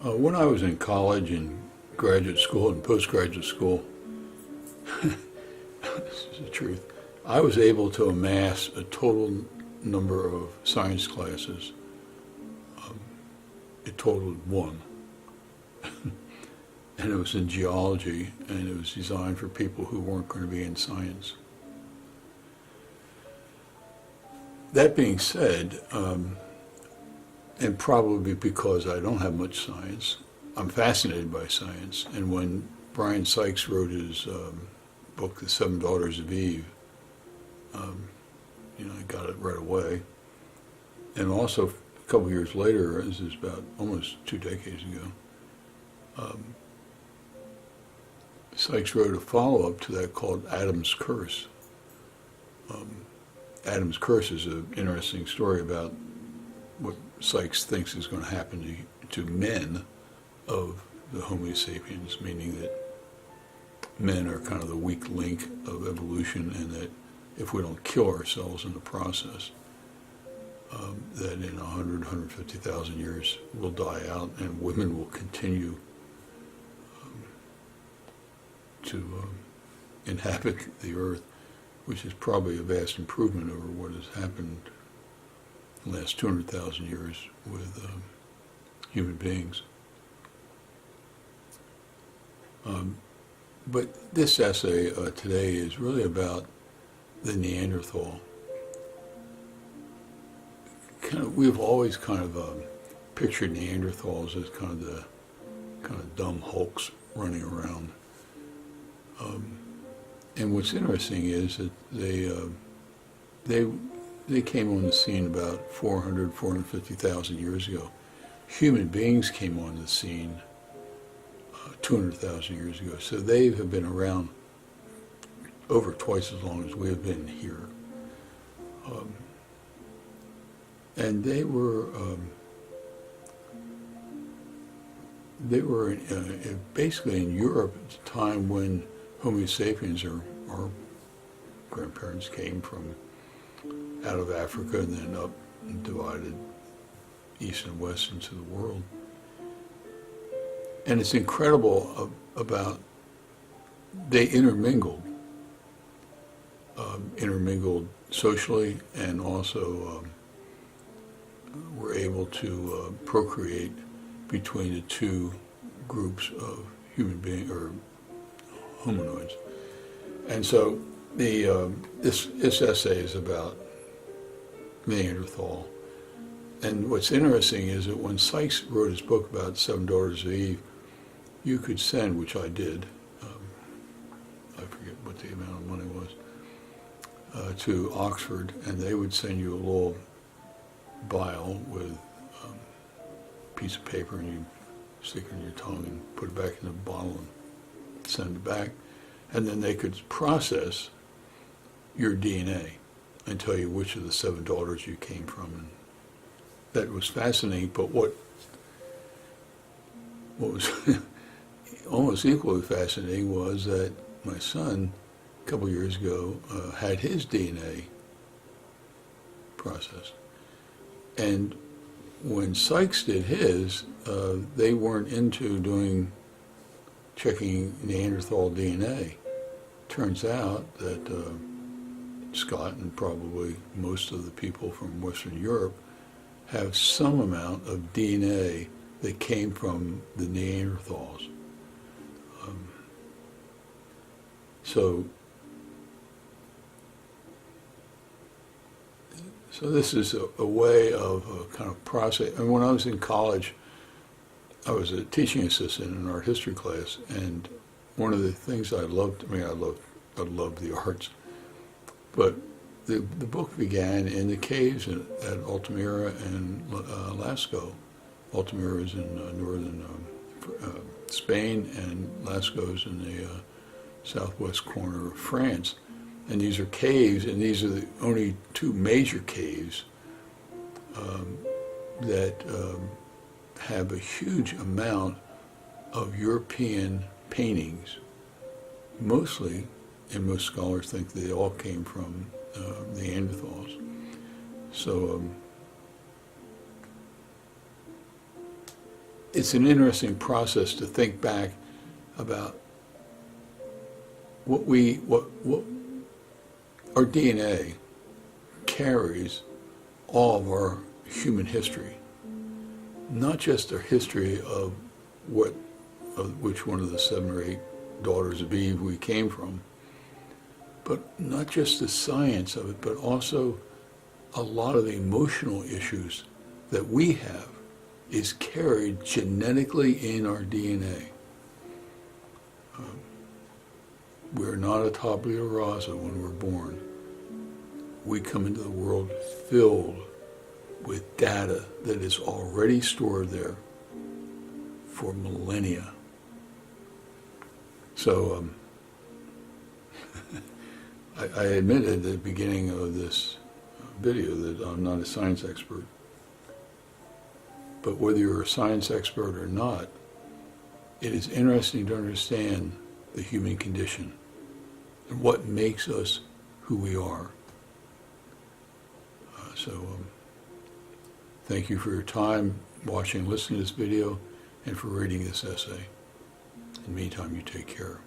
When I was in college and graduate school and postgraduate school, this is the truth, I was able to amass a total number of science classes. It totaled one. And it was in geology, and it was designed for people who weren't going to be in science. That being said, and probably because I don't have much science, I'm fascinated by science. And when Brian Sykes wrote his book, The Seven Daughters of Eve, I got it right away. And also, a couple of years later, this is about almost 2 decades ago, Sykes wrote a follow-up to that called Adam's Curse. Adam's Curse is an interesting story about what Sykes thinks is going to happen to men of the Homo sapiens, meaning that men are kind of the weak link of evolution, and that if we don't kill ourselves in the process, that in 100, 150,000 years we'll die out and women will continue to inhabit the earth, which is probably a vast improvement over what has happened the last 200,000 years with human beings. But this essay today is really about the Neanderthal. We've always kind of pictured Neanderthals as kind of dumb hulks running around. And what's interesting is that they came on the scene about 400, 450,000 years ago. Human beings came on the scene 200,000 years ago. So they have been around over twice as long as we have been here. And they were basically in Europe at the time when Homo sapiens, or our grandparents, came from out of Africa and then up and divided east and west into the world. And it's incredible about they intermingled socially, and also were able to procreate between the two groups of human beings or hominoids. And so this essay is about Neanderthal. And what's interesting is that when Sykes wrote his book about Seven Daughters of Eve, you could send, which I did, I forget what the amount of money was, to Oxford, and they would send you a little vial with a piece of paper, and you stick it in your tongue and put it back in the bottle and send it back. And then they could process your DNA and tell you which of the 7 daughters you came from. And that was fascinating, but what was almost equally fascinating was that my son, a couple of years ago, had his DNA processed. And when Sykes did his, they weren't into checking Neanderthal DNA. Turns out that Scott and probably most of the people from Western Europe have some amount of DNA that came from the Neanderthals. So this is a way of kind of process. And when I was in college, I was a teaching assistant in an art history class, and one of the things I loved, I loved the arts, but the book began in the caves at Altamira and Lascaux. Altamira is in northern Spain, and Lascaux is in the southwest corner of France. And these are caves, and these are the only 2 major caves that have a huge amount of European paintings, mostly, and most scholars think they all came from Neanderthals. So it's an interesting process to think back about what our DNA carries all of our human history, not just our history of which one of the 7 or 8 daughters of Eve we came from, but not just the science of it, but also a lot of the emotional issues that we have is carried genetically in our DNA. We're not a tabula rasa when we're born. We come into the world filled with data that is already stored there for millennia. So I admitted at the beginning of this video that I'm not a science expert. But whether you're a science expert or not, it is interesting to understand the human condition and what makes us who we are. Thank you for your time watching, listening to this video, and for reading this essay. In the meantime, you take care.